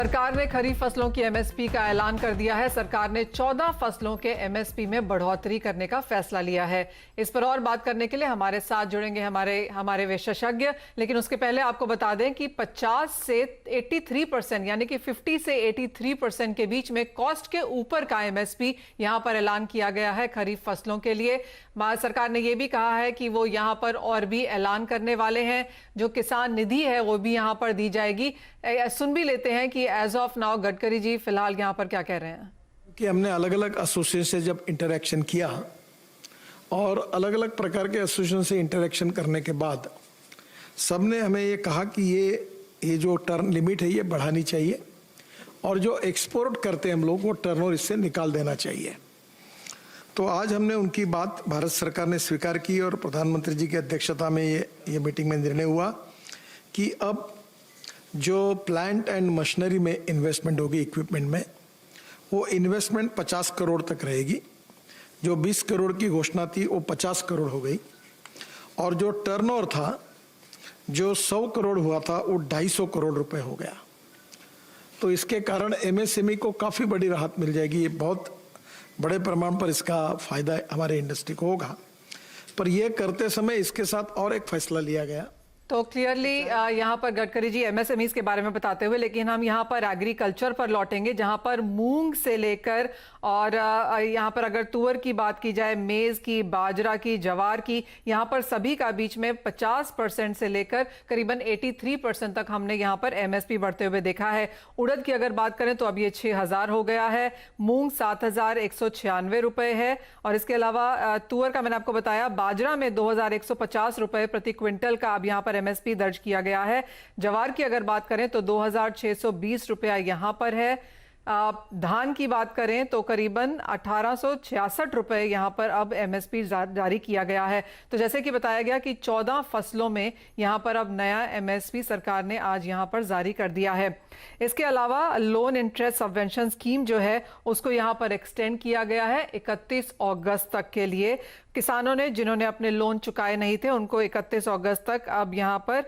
सरकार ने खरीफ फसलों की एमएसपी का ऐलान कर दिया है। सरकार ने 14 फसलों के एमएसपी में बढ़ोतरी करने का फैसला लिया है। इस पर और बात करने के लिए हमारे साथ जुड़ेंगे हमारे विशेषज्ञ। लेकिन उसके पहले आपको बता दें कि 50 से 83% यानी कि 50 से 83% के बीच में कॉस्ट के ऊपर का एमएसपी यहां पर ऐलान किया गया है खरीफ फसलों के लिए। सरकार ने यह भी कहा है कि वो यहां पर और भी ऐलान करने वाले हैं। जो किसान निधि है वो भी यहां पर दी जाएगी। सुन भी लेते हैं कि as of now Gadkari ji फिलहाल यहाँ पर क्या कह रहे हैं। कि हमने अलग अलग एसोसिएशन से जब इंटरेक्शन किया और अलग अलग प्रकार के एसोसिएशन से इंटरेक्शन करने के बाद सबने हमें ये कहा कि ये जो टर्न लिमिट है ये बढ़ानी चाहिए और जो एक्सपोर्ट करते हैं हम लोग वो टर्नओवर इससे निकाल देना चाहिए। तो आज हमने उनकी बात भारत सरकार ने स्वीकार की और प्रधानमंत्री जी की अध्यक्षता में ये मीटिंग में निर्णय हुआ कि अब जो प्लांट एंड मशीनरी में इन्वेस्टमेंट होगी इक्विपमेंट में, वो इन्वेस्टमेंट 50 करोड़ तक रहेगी। जो 20 करोड़ की घोषणा थी वो 50 करोड़ हो गई और जो टर्नओवर था जो 100 करोड़ हुआ था वो 250 करोड़ रुपए हो गया। तो इसके कारण एमएसएमई को काफ़ी बड़ी राहत मिल जाएगी। ये बहुत बड़े प्रमाण पर इसका फायदा हमारे इंडस्ट्री को होगा। पर यह करते समय इसके साथ और एक फैसला लिया गया। तो क्लियरली यहाँ पर गडकरी जी एमएसएमईज के बारे में बताते हुए, लेकिन हम यहाँ पर एग्रीकल्चर पर लौटेंगे जहाँ पर मूंग से लेकर और यहाँ पर अगर तुअर की बात की जाए, मेज की, बाजरा की, जवार की, यहाँ पर सभी का बीच में 50% से लेकर करीबन 83% तक हमने यहाँ पर एमएसपी बढ़ते हुए देखा है। उड़द की अगर बात करें तो अब ये 6000 हो गया है, मूंग 7196 रुपए है और इसके अलावा तुअर का मैंने आपको बताया, बाजरा में 2150 रुपए प्रति क्विंटल का अब यहाँ पर एमएसपी दर्ज किया गया है। जवार की अगर बात करें तो 2620 रुपया यहां पर है। धान की बात करें तो करीबन 1866 रुपए यहां पर अब एमएसपी जारी किया गया है। तो जैसे कि बताया गया कि 14 फसलों में यहां पर अब नया एमएसपी सरकार ने आज यहां पर जारी कर दिया है। इसके अलावा लोन इंटरेस्ट सबवेंशन स्कीम जो है उसको यहां पर एक्सटेंड किया गया है 31 अगस्त तक के लिए। किसानों ने जिन्होंने अपने लोन चुकाए नहीं थे उनको 31 अगस्त तक अब यहां पर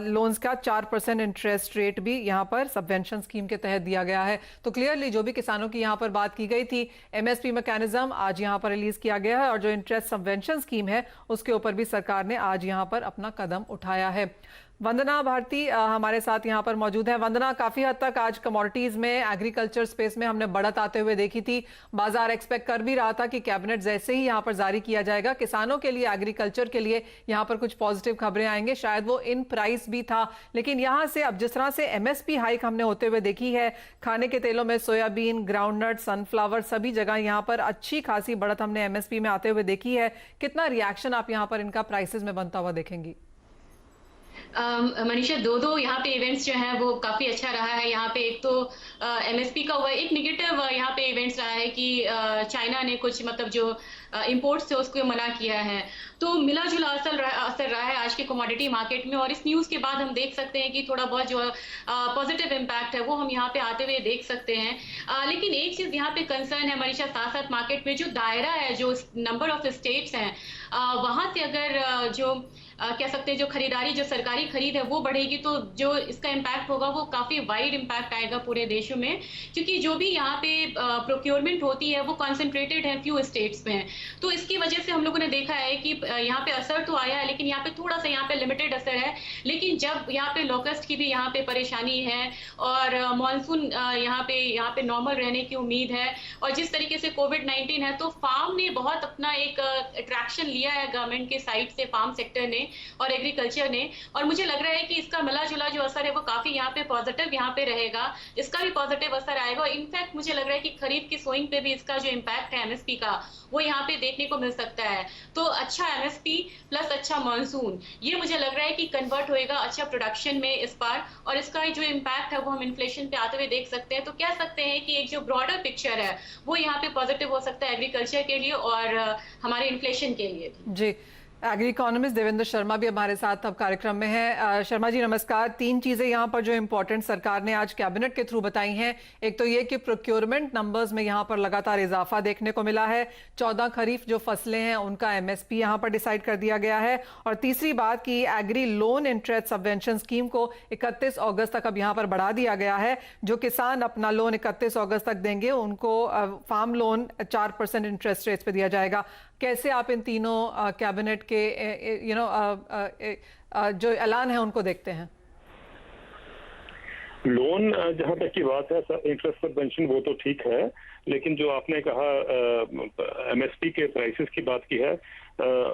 लोन्स का 4% इंटरेस्ट रेट भी यहां पर सबवेंशन स्कीम के तहत दिया गया है। तो क्लियरली जो भी किसानों की यहां पर बात की गई थी, एमएसपी मैकेनिज्म आज यहां पर रिलीज किया गया है और जो इंटरेस्ट सबवेंशन स्कीम है उसके ऊपर भी सरकार ने आज यहां पर अपना कदम उठाया है। वंदना भारती हमारे साथ यहाँ पर मौजूद है। वंदना, काफी हद तक आज कमोडिटीज में, एग्रीकल्चर स्पेस में हमने बढ़त आते हुए देखी थी। बाजार एक्सपेक्ट कर भी रहा था कि कैबिनेट जैसे ही यहाँ पर जारी किया जाएगा किसानों के लिए, एग्रीकल्चर के लिए यहाँ पर कुछ पॉजिटिव खबरें आएंगे, शायद वो इन प्राइस भी था। लेकिन यहाँ से अब जिस तरह से एमएसपी हाइक हमने होते हुए देखी है, खाने के तेलों में सोयाबीन, ग्राउंडनट, सनफ्लावर सभी जगह यहाँ पर अच्छी खासी बढ़त हमने एमएसपी में आते हुए देखी है। कितना रिएक्शन आप यहाँ पर इनका प्राइसेस में बनता हुआ देखेंगी? मनीषा, दो यहाँ पे इवेंट्स जो हैं वो काफी अच्छा रहा है। यहाँ पे एक तो एमएसपी का हुआ, एक निगेटिव यहाँ पे इवेंट्स रहा है कि चाइना ने कुछ मतलब जो इंपोर्ट्स थे उसको मना किया है। तो मिला जुला असर रहा है आज के कमोडिटी मार्केट में और इस न्यूज के बाद हम देख सकते हैं कि थोड़ा बहुत जो पॉजिटिव इम्पैक्ट है वो हम यहाँ पे आते हुए देख सकते हैं। लेकिन एक चीज यहाँ पे कंसर्न है मनीषा, साथ साथ मार्केट में जो दायरा है, जो नंबर ऑफ स्टेट्स हैं, वहां से अगर जो कह सकते हैं जो खरीदारी, जो सरकारी खरीद है वो बढ़ेगी तो जो इसका इम्पैक्ट होगा वो काफी वाइड इम्पैक्ट आएगा पूरे देशों में। क्योंकि जो भी यहाँ पे प्रोक्योरमेंट होती है वो कॉन्सेंट्रेटेड है फ्यू स्टेट्स में। तो इसकी वजह से हम लोगों ने देखा है कि यहाँ पे असर तो आया है लेकिन यहाँ पे थोड़ा सा यहाँ पे लिमिटेड असर है। लेकिन जब यहाँ पे लोकस्ट की भी यहाँ पे परेशानी है और मॉनसून यहाँ पे नॉर्मल रहने की उम्मीद है और जिस तरीके से कोविड-19 है, तो फार्म ने बहुत अपना एक अट्रैक्शन लिया है गवर्नमेंट के साइड से, फार्म सेक्टर ने और एग्रीकल्चर ने। और मुझे लग रहा है कि इसका मिला जुला जो असर है वो काफी यहाँ पे पॉजिटिव यहाँ पे रहेगा, इसका भी पॉजिटिव असर आएगा। इनफैक्ट मुझे लग रहा है कि खरीफ की सोइंग पे भी इसका जो इम्पैक्ट है एमएसपी का वो यहाँ पे देखने को मिल सकता है। तो अच्छा एमएसपी प्लस अच्छा मॉनसून, ये मुझे लग रहा है कि कन्वर्ट होएगा अच्छा प्रोडक्शन में इस बार और इसका जो इम्पैक्ट है वो हम इन्फ्लेशन पे आते हुए देख सकते हैं। तो कह सकते हैं कि एक जो ब्रॉडर पिक्चर है वो यहाँ पे पॉजिटिव हो सकता है एग्रीकल्चर के लिए और हमारे इन्फ्लेशन के लिए। जी एग्री इकोनॉमिस्ट देवेंद्र शर्मा भी हमारे साथ अब कार्यक्रम में है। शर्मा जी नमस्कार। 3 चीजें यहाँ पर जो इम्पोर्टेंट सरकार ने आज कैबिनेट के थ्रू बताई हैं। एक तो ये कि प्रोक्योरमेंट नंबर्स में यहाँ पर लगातार इजाफा देखने को मिला है। 14 खरीफ जो फसलें हैं उनका एमएसपी यहाँ पर डिसाइड कर दिया गया है। और तीसरी बात कि agri loan interest subvention scheme को 31 अगस्त तक अब यहाँ पर बढ़ा दिया गया है। जो किसान अपना लोन 31 अगस्त तक देंगे उनको फार्म लोन 4% इंटरेस्ट रेट पे दिया जाएगा। कैसे आप इन तीनों कैबिनेट के जो ऐलान है उनको देखते हैं? लोन जहां तक की बात है, इंटरेस्ट सबवेंशन वो तो ठीक है, लेकिन जो आपने कहा एमएसपी के प्राइसेस की बात की है,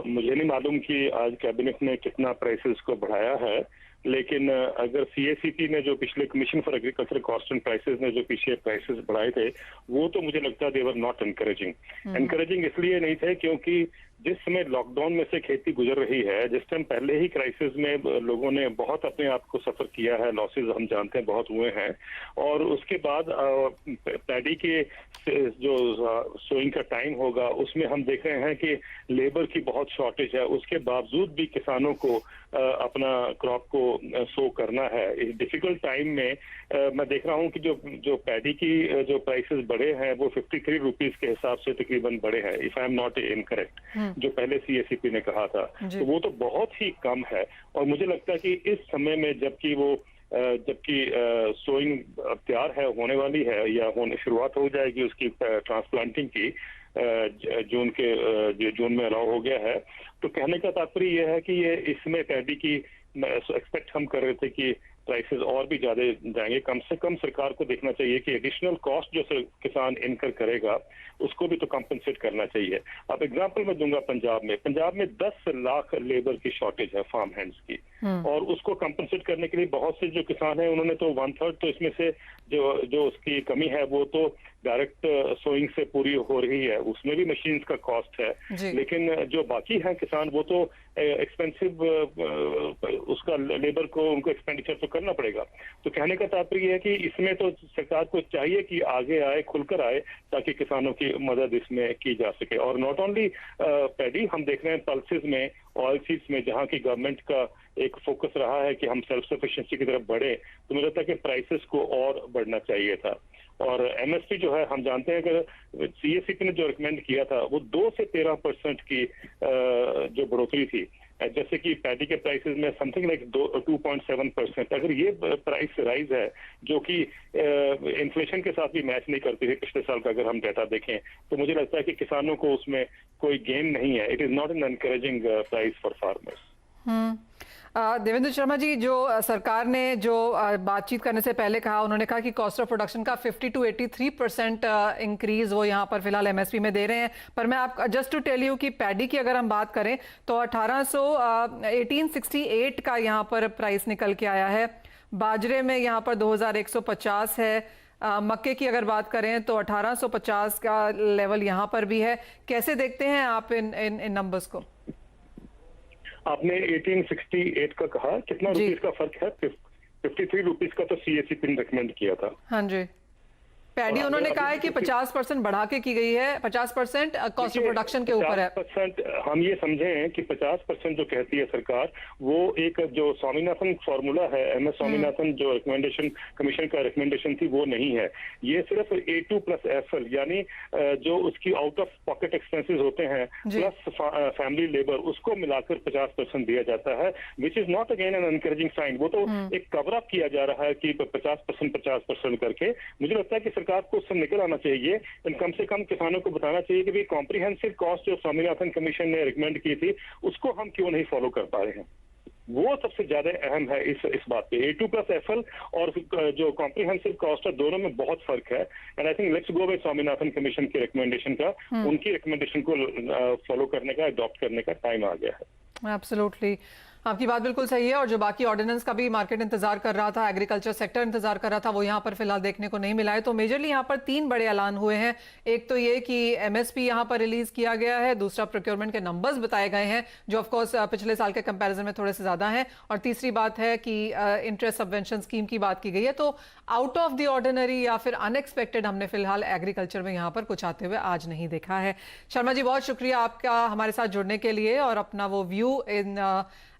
मुझे नहीं मालूम कि आज कैबिनेट ने कितना प्राइसेस को बढ़ाया है, लेकिन अगर सीएसीपी ने जो पिछले commission for agriculture cost and prices ने जो पीछे प्राइसेस बढ़ाए थे, वो तो मुझे लगता है दे वर नॉट एनकरेजिंग इसलिए नहीं थे क्योंकि जिस समय लॉकडाउन में से खेती गुजर रही है, जिस टाइम पहले ही क्राइसिस में लोगों ने बहुत अपने आप को सफर किया है, लॉसेस हम जानते हैं बहुत हुए हैं, और उसके बाद पैडी के जो सोइंग का टाइम होगा उसमें हम देख रहे हैं कि लेबर की बहुत शॉर्टेज है। उसके बावजूद भी किसानों को अपना क्रॉप को सो करना है। इस डिफिकल्ट टाइम में मैं देख रहा हूं कि जो पैडी की जो प्राइसेस बढ़े हैं वो 53 रुपीज के हिसाब से तकरीबन बढ़े हैं, if I am not incorrect, जो पहले सीएसीपी ने कहा था, तो वो तो बहुत ही कम है। और मुझे लगता है कि इस समय में जबकि सोइंग तैयार है, होने वाली है या शुरुआत हो जाएगी उसकी ट्रांसप्लांटिंग की, जून में अलाउ हो गया है, तो कहने का तात्पर्य यह है कि ये इसमें पैडी की एक्सपेक्ट हम कर रहे थे कि प्राइसेस और भी ज्यादा जाएंगे। कम से कम सरकार को देखना चाहिए कि एडिशनल कॉस्ट जो किसान इनकर करेगा उसको भी तो कंपनसेट करना चाहिए। अब एग्जांपल मैं दूंगा पंजाब में 10 लाख लेबर की शॉर्टेज है फार्म हैंड्स की, और उसको कंपनसेट करने के लिए बहुत से जो किसान हैं उन्होंने तो 1/3 तो इसमें से जो उसकी कमी है वो तो डायरेक्ट सोइंग से पूरी हो रही है, उसमें भी मशीन्स का कॉस्ट है, लेकिन जो बाकी हैं किसान वो तो एक्सपेंसिव उसका लेबर को उनको एक्सपेंडिचर तो करना पड़ेगा। तो कहने का तात्पर्य है कि इसमें तो सरकार को चाहिए कि आगे आए, खुलकर आए, ताकि किसानों की मदद इसमें की जा सके। और नॉट ओनली पैडी, हम देख रहे हैं पल्सेस में, ऑयल सीड्स में, जहां की गवर्नमेंट का एक फोकस रहा है कि हम सेल्फ सफिशिएंसी की तरफ बढ़े, तो मुझे लगता है कि प्राइसेस को और बढ़ना चाहिए था। और एमएसपी जो है हम जानते हैं कि सीएसीपी ने जो रिकमेंड किया था वो 2 से 13% की जो बढ़ोतरी थी, जैसे कि पैडी के प्राइसेस में समथिंग लाइक 2.7%। अगर ये प्राइस राइज है जो कि इन्फ्लेशन के साथ भी मैच नहीं करती थी पिछले साल का, अगर हम डेटा देखें, तो मुझे लगता है कि किसानों को उसमें कोई गेन नहीं है। It is not an encouraging price for farmers. Devendra Sharma ji, जो सरकार ने जो बातचीत करने से पहले कहा, उन्होंने कहा कि कॉस्ट ऑफ प्रोडक्शन का 50 to 83% इंक्रीज वो यहाँ पर फिलहाल एमएसपी में दे रहे हैं। पर मैं आप जस्ट टू टेल यू कि पैडी की अगर हम बात करें तो 1868 का यहाँ पर प्राइस निकल के आया है। बाजरे में यहाँ पर 2150 है। मक्के की अगर बात करें तो 1850 का लेवल यहाँ पर भी है। कैसे देखते हैं आप इन नंबर्स को? आपने 1868 का कहा, कितना रुपीस का फर्क है? 53 रुपीस का तो सीएसीपी ने रिकमेंड किया था। हाँ जी। पैडी उन्होंने कहा है कि 50% बढ़ा के की गई है, 50% कॉस्ट ऑफ प्रोडक्शन के ऊपर है। 50% हम ये समझें कि 50% जो कहती है सरकार, वो एक जो स्वामीनाथन फॉर्मूला है, MS स्वामीनाथन जो रिकमेंडेशन कमीशन का रिकमेंडेशन थी, वो नहीं है। ये सिर्फ A2 + FL यानी जो उसकी आउट ऑफ पॉकेट एक्सपेंसेस होते हैं प्लस फैमिली लेबर, उसको मिलाकर 50% दिया जाता है, which is not again an encouraging sign. वो तो एक कवर अप किया जा रहा है कि 50% करके। मुझे लगता है कि सरकार को उससे निकल आना चाहिए, कम से कम किसानों को बताना चाहिए कि भाई कॉम्प्रिहेंसिव कॉस्ट जो स्वामीनाथन कमीशन ने रिकमेंड की थी उसको हम क्यों नहीं फॉलो कर पा रहे हैं। वो सबसे ज्यादा अहम है इस बात पे। A2 + FL और जो कॉम्प्रिहेंसिव कॉस्ट है, दोनों में बहुत फर्क है। And I think let's go with Swaminathan commission की रिकमेंडेशन का, उनकी रिकमेंडेशन को फॉलो करने का, अडॉप्ट करने का टाइम आ गया है। एब्सोल्युटली। आपकी बात बिल्कुल सही है और जो बाकी ऑर्डिनेंस का भी मार्केट इंतजार कर रहा था, एग्रीकल्चर सेक्टर इंतजार कर रहा था, वो यहाँ पर फिलहाल देखने को नहीं मिला है। तो मेजरली यहाँ पर 3 बड़े ऐलान हुए हैं। एक तो ये कि एमएसपी यहाँ पर रिलीज किया गया है, दूसरा प्रोक्योरमेंट के नंबर्स बताए गए हैं जो ऑफकोर्स पिछले साल के कंपैरिजन में थोड़े से ज्यादा हैं, और तीसरी बात है कि इंटरेस्ट सबवेंशन स्कीम की बात की गई है। तो आउट ऑफ द ऑर्डिनरी या फिर अनएक्सपेक्टेड हमने फिलहाल एग्रीकल्चर में यहाँ पर कुछ आते हुए आज नहीं देखा है। शर्मा जी, बहुत शुक्रिया आपका हमारे साथ जुड़ने के लिए और अपना वो view in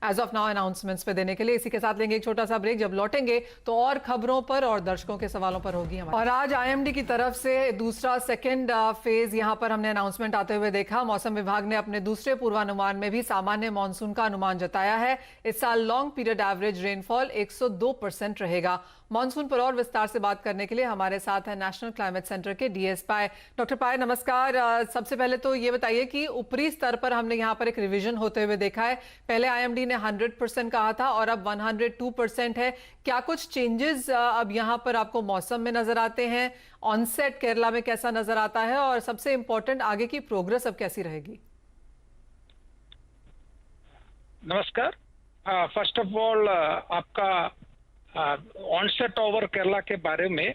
age of now announcements पे देने के लिए। इसी के साथ लेंगे एक छोटा सा ब्रेक। जब लौटेंगे तो और खबरों पर और दर्शकों के सवालों पर होगी हमारी। और आज आईएमडी की तरफ से दूसरा सेकंड फेज यहाँ पर हमने अनाउंसमेंट आते हुए देखा। मौसम विभाग ने अपने दूसरे पूर्वानुमान में भी सामान्य मानसून का अनुमान जताया है। इस साल लॉन्ग पीरियड एवरेज रेनफॉल 102% रहेगा। मानसून पर और विस्तार से बात करने के लिए हमारे साथ है नेशनल क्लाइमेट सेंटर के डीएस पाय। डॉक्टर पाय, नमस्कार। सबसे पहले तो ये बताइए कि ऊपरी स्तर पर हमने यहाँ पर एक रिवीजन होते हुए देखा है। पहले आईएमडी ने 100% कहा था और अब 102% है। क्या कुछ चेंजेस अब यहाँ पर आपको मौसम में नजर आते हैं? ऑनसेट केरला में कैसा नजर आता है और सबसे इंपॉर्टेंट आगे की प्रोग्रेस अब कैसी रहेगी? नमस्कार। फर्स्ट ऑफ ऑल आपका ऑनसेट ओवर केरला के बारे में,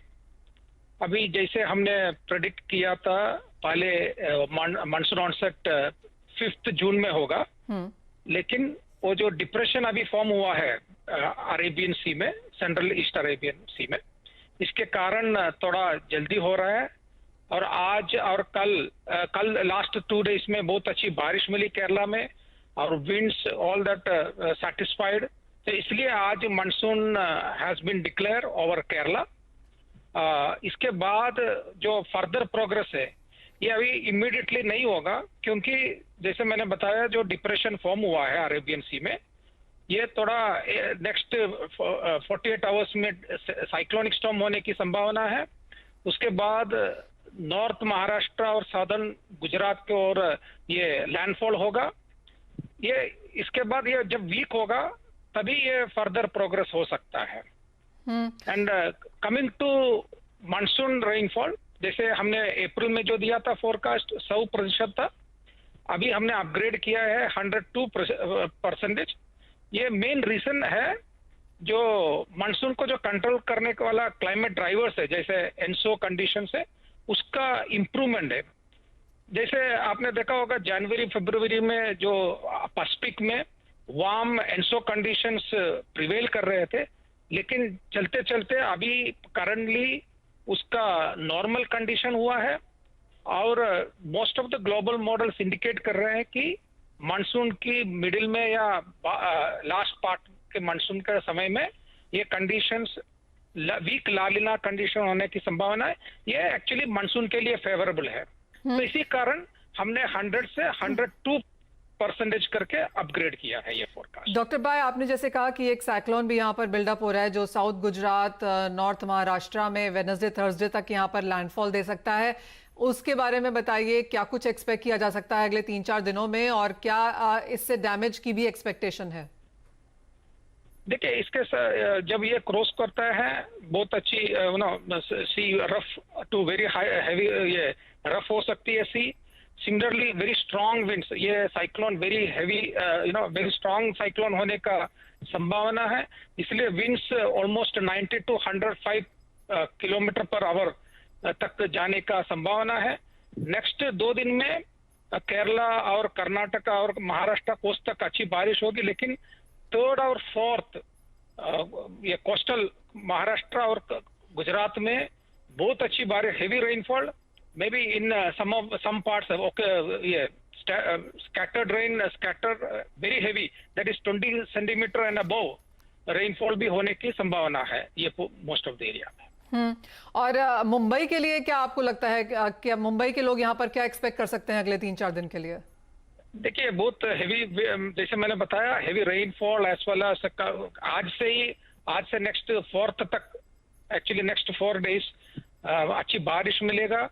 अभी जैसे हमने प्रेडिक्ट किया था पहले मानसून ऑनसेट 5 जून में होगा, लेकिन वो जो डिप्रेशन अभी फॉर्म हुआ है अरेबियन सी में, सेंट्रल ईस्ट अरेबियन सी में, इसके कारण थोड़ा जल्दी हो रहा है। और आज और कल लास्ट 2 डेज में बहुत अच्छी बारिश मिली केरला में और विंड्स ऑल दैट सेटिस्फाइड। तो इसलिए आज monsoon has been declared over Kerala. इसके बाद जो फर्दर प्रोग्रेस है ये अभी इमीडिएटली नहीं होगा, क्योंकि जैसे मैंने बताया जो डिप्रेशन फॉर्म हुआ है अरेबियन सी में, ये थोड़ा नेक्स्ट 48 आवर्स में साइक्लोनिक स्टॉर्म होने की संभावना है। उसके बाद नॉर्थ महाराष्ट्र और सदर्न गुजरात के ओर ये लैंडफॉल होगा। ये इसके बाद ये जब वीक होगा तभी ये फर्दर प्रोग्रेस हो सकता है। And coming to monsoon rainfall, जैसे हमने अप्रैल में जो दिया था फोरकास्ट 100% था, अभी हमने अपग्रेड किया है 102%। ये मेन रीजन है जो मानसून को जो कंट्रोल करने वाला क्लाइमेट ड्राइवर्स है, जैसे एनसो कंडीशंस है, उसका इम्प्रूवमेंट है। जैसे आपने देखा होगा जनवरी फरवरी में जो पैसिफिक में वार्म एनसो कंडीशंस प्रिवेल कर रहे थे, लेकिन चलते चलते अभी करंटली उसका नॉर्मल कंडीशन हुआ है। और most of the global models indicate कर रहे हैं कि मानसून की मिडिल में या लास्ट पार्ट के मानसून के समय में ये कंडीशंस वीक लालिना कंडीशन होने की संभावना है। ये एक्चुअली मानसून के लिए फेवरेबल है। तो इसी कारण हमने 100 से 102% करके अपग्रेड किया है ये फोरकास्ट। डॉक्टर बाय, आपने जैसे कहा कि एक साइक्लोन भी यहाँ पर बिल्डअप हो रहा है जो साउथ गुजरात, नॉर्थ महाराष्ट्र में वेडनेसडे थर्सडे तक यहाँ पर लैंडफॉल दे सकता है। उसके बारे में बताइए, क्या कुछ एक्सपेक्ट किया जा सकता है अगले 3-4 दिनों में और क्या इससे डैमेज की भी एक्सपेक्टेशन है? देखिए, इसके जब ये क्रॉस करता है बहुत अच्छी सी रफ टू वेरी हैवी ये रफ हो सकती है सी। सिमिलरली वेरी स्ट्रॉन्ग विंड्स, ये cyclone very heavy very strong cyclone होने का संभावना है। इसलिए winds almost 90 to 105 kilometre per hour तक जाने का संभावना है। नेक्स्ट 2 दिन में केरला और कर्नाटका और महाराष्ट्र कोस्ट तक अच्छी बारिश होगी, लेकिन 3rd और 4th ये कोस्टल महाराष्ट्र और गुजरात में बहुत अच्छी बारिश, heavy rainfall, may be in some parts ये scattered rain, very heavy, that is 20 centimeter and above rainfall भी होने की संभावना है ये मोस्ट ऑफ द एरिया में। और मुंबई के लिए क्या आपको लगता है, क्या मुंबई के लोग यहाँ पर क्या एक्सपेक्ट कर सकते हैं अगले 3-4 दिन के लिए? देखिए, बहुत हेवी, जैसे मैंने बताया, heavy rainfall as well as आज से नेक्स्ट 4th तक, एक्चुअली नेक्स्ट 4 डेज अच्छी बारिश मिलेगा।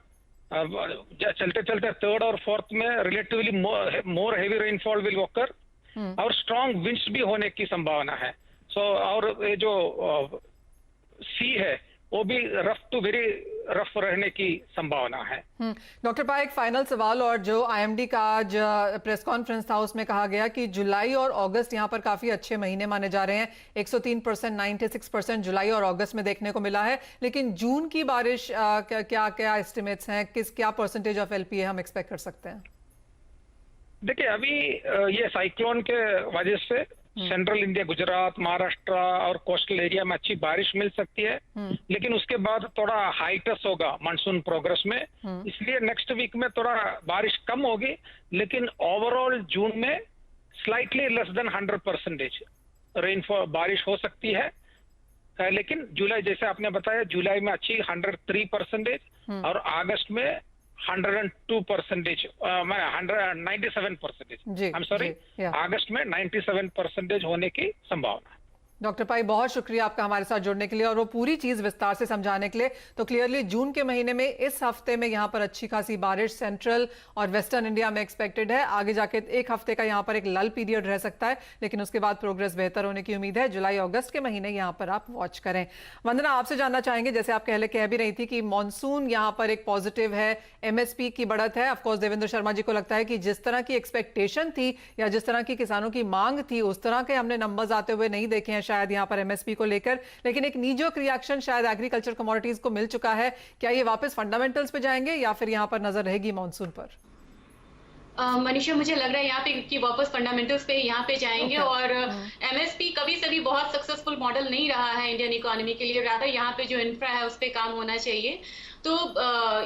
चलते चलते 3rd और 4th में relatively more heavy rainfall will occur और स्ट्रॉन्ग विंड्स भी होने की संभावना है। सो और ये जो सी है वो भी रफ टू वेरी रफ रहने की संभावना है। डॉक्टर पाए, एक फाइनल सवाल, और जो आईएमडी का आज प्रेस कॉन्फ्रेंस था उसमें कहा गया कि जुलाई और अगस्त यहाँ पर काफी अच्छे महीने माने जा रहे हैं। 103%, 96% जुलाई और अगस्त में देखने को मिला है, लेकिन जून की बारिश क्या क्या एस्टिमेट्स हैं, क्या परसेंटेज ऑफ एलपीए हम एक्सपेक्ट कर सकते हैं? देखिए, अभी ये साइक्लोन के वजह से सेंट्रल इंडिया, गुजरात, महाराष्ट्र और कोस्टल एरिया में अच्छी बारिश मिल सकती है, लेकिन उसके बाद थोड़ा हाइटस होगा मानसून प्रोग्रेस में, इसलिए नेक्स्ट वीक में थोड़ा बारिश कम होगी, लेकिन ओवरऑल जून में स्लाइटली लेस देन 100% रेनफॉल बारिश हो सकती है। लेकिन जुलाई, जैसे आपने बताया, जुलाई में अच्छी 103% और अगस्त में 102%, 97%, आई एम सॉरी, अगस्त में 97% होने की संभावना है। डॉक्टर पाई, बहुत शुक्रिया आपका हमारे साथ जुड़ने के लिए और वो पूरी चीज विस्तार से समझाने के लिए। तो क्लियरली जून के महीने में इस हफ्ते में यहाँ पर अच्छी खासी बारिश सेंट्रल और वेस्टर्न इंडिया में एक्सपेक्टेड है। आगे जाके एक हफ्ते का यहाँ पर एक लल पीरियड रह सकता है, लेकिन उसके बाद प्रोग्रेस बेहतर होने की उम्मीद है। जुलाई अगस्त के महीने यहाँ पर आप वॉच करें। वंदना, आपसे जानना चाहेंगे, जैसे आप कह भी रही थी कि मानसून यहाँ पर एक पॉजिटिव है, एमएसपी की बढ़त है। ऑफकोर्स देवेंद्र शर्मा जी को लगता है कि जिस तरह की एक्सपेक्टेशन थी या जिस तरह की किसानों की मांग थी, उस तरह के हमने नंबर्स आते हुए नहीं देखे हैं शायद यहाँ पर एमएसपी को लेकर, लेकिन एक नीजोक रिएक्शन शायद एग्रीकल्चर कमोडिटीज को मिल चुका है। क्या ये वापस फंडामेंटल्स पे जाएंगे या फिर यहाँ पर नजर रहेगी मानसून पर? मनीषा, मुझे लग रहा है यहाँ पे कि वापस फंडामेंटल्स पे यहाँ पे जाएंगे। और एमएसपी कभी से भी बहुत सक्सेसफुल मॉडल नहीं रहा है इंडियन इकोनॉमी के लिए, रादर यहाँ पे जो इंफ्रा है उस पे काम होना चाहिए। तो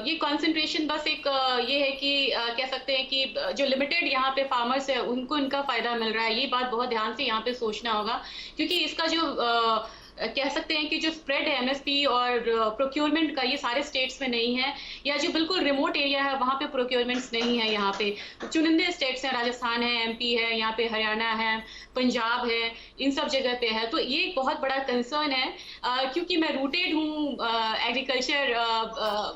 ये कंसंट्रेशन बस एक ये है कि कह सकते हैं कि जो लिमिटेड यहाँ पे फार्मर्स है उनको इनका फायदा मिल रहा है। ये बात बहुत ध्यान से यहाँ पे सोचना होगा, क्योंकि इसका जो कह सकते हैं कि जो स्प्रेड है एमएसपी और प्रोक्योरमेंट का, ये सारे स्टेट्स में नहीं है, या जो बिल्कुल रिमोट एरिया है वहाँ पे प्रोक्योरमेंट्स नहीं है। यहाँ पे चुनिंदे स्टेट्स हैं, राजस्थान है, एमपी है, यहाँ पे हरियाणा है, पंजाब है, इन सब जगह पे है। तो ये एक बहुत बड़ा कंसर्न है, क्योंकि मैं रूटेड हूँ एग्रीकल्चर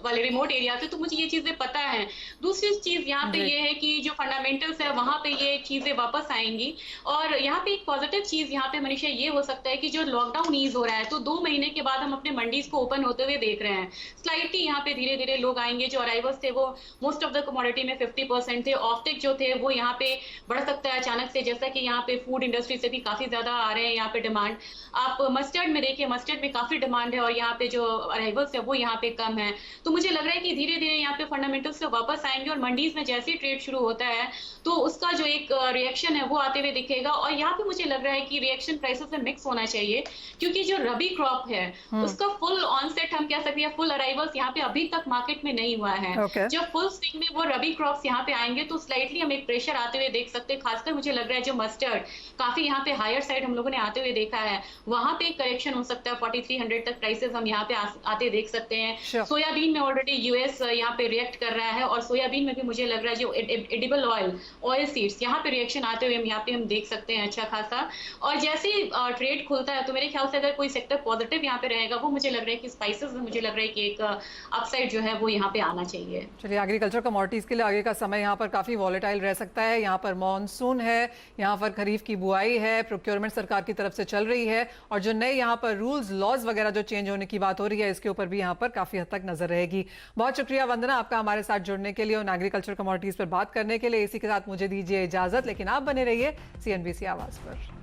वाले रिमोट एरिया से, तो मुझे ये चीजें पता है। दूसरी चीज यहाँ पे ये है कि जो फंडामेंटल्स है वहाँ पे ये चीजें वापस आएंगी। और यहाँ पे एक पॉजिटिव चीज यहाँ पे मनीषा ये हो सकता है कि जो लॉकडाउन ईज हो रहा है, तो 2 महीने के बाद हम अपने मंडीज को ओपन होते हुए देख रहे हैं। स्लाइटली यहाँ पे धीरे धीरे लोग आएंगे। जो अराइवल्स थे वो मोस्ट ऑफ द कमोडिटी में 50% थे। ऑफटेक जो थे वो यहाँ पे बढ़ सकता है अचानक से, जैसा कि यहाँ पे फूड इंडस्ट्री से भी काफी ज्यादा आ रहे हैं यहाँ पे डिमांड। आप मस्टर्ड में देखिए, मस्टर्ड में काफी डिमांड है और यहाँ पे जो अराइवल्स है वो यहाँ पे कम है। तो मुझे लग रहा है कि धीरे धीरे यहाँ पे फंडामेंटल्स से वापस आएंगे और मंडीज में जैसे ही ट्रेड शुरू होता है तो उसका जो एक रिएक्शन है वो आते हुए दिखेगा। और यहाँ पे मुझे लग रहा है कि रिएक्शन प्राइसेस में मिक्स होना चाहिए, क्योंकि जो रबी क्रॉप है उसका फुल ऑनसेट हम कह सकते हैं, फुल अराइवल्स यहाँ पे अभी तक मार्केट में नहीं हुआ है। जब फुल स्विंग में वो रबी क्रॉप्स यहाँ पे आएंगे तो स्लाइटली हम एक प्रेशर आते हुए देख सकते हैं। खासकर मुझे लग रहा है जो मस्टर्ड काफी यहाँ पे हायर साइड हम लोगों ने आते हुए देखा है, वहां पे एक करेक्शन हो सकता है। 4300 तक प्राइसेस हम यहाँ पे आते देख सकते हैं। सोयाबीन में ऑलरेडी यूएस यहाँ पे रिएक्ट कर रहा है और सोयाबीन में भी मुझे लग रहा है जो एडिबल ऑयल सीड्स यहाँ पे रिएक्शन आते हुए हम देख सकते हैं अच्छा खासा। और जैसे ट्रेड खुलता है तो मेरे ख्याल से अगर कोई सेक्टर पॉजिटिव यहाँ पे रहेगा, वो मुझे लग रहा है कि स्पाइसेस में मुझे लग रहा है कि एक अपसाइड जो है वो यहाँ पे आना चाहिए। चलिए, एग्रीकल्चर कमोडिटीज के लिए आगे का समय यहाँ पर काफी वॉलेटाइल रह सकता है। यहाँ पर मॉनसून है, यहाँ पर खरीफ की बुआई है, प्रोक्योरमेंट सरकार की तरफ से चल रही है और जो नए यहाँ पर रूल्स लॉज वगैरह जो चेंज होने की बात हो रही है, इसके ऊपर भी यहाँ पर काफी हद तक नजर रहेगी। बहुत शुक्रिया वंदना आपका हमारे साथ जुड़ने के लिए और एग्रीकल्चर कमोडिटीज पर बात करने के लिए। इसी के साथ मुझे दीजिए इजाजत, लेकिन आप बने रहिए CNBC आवाज पर।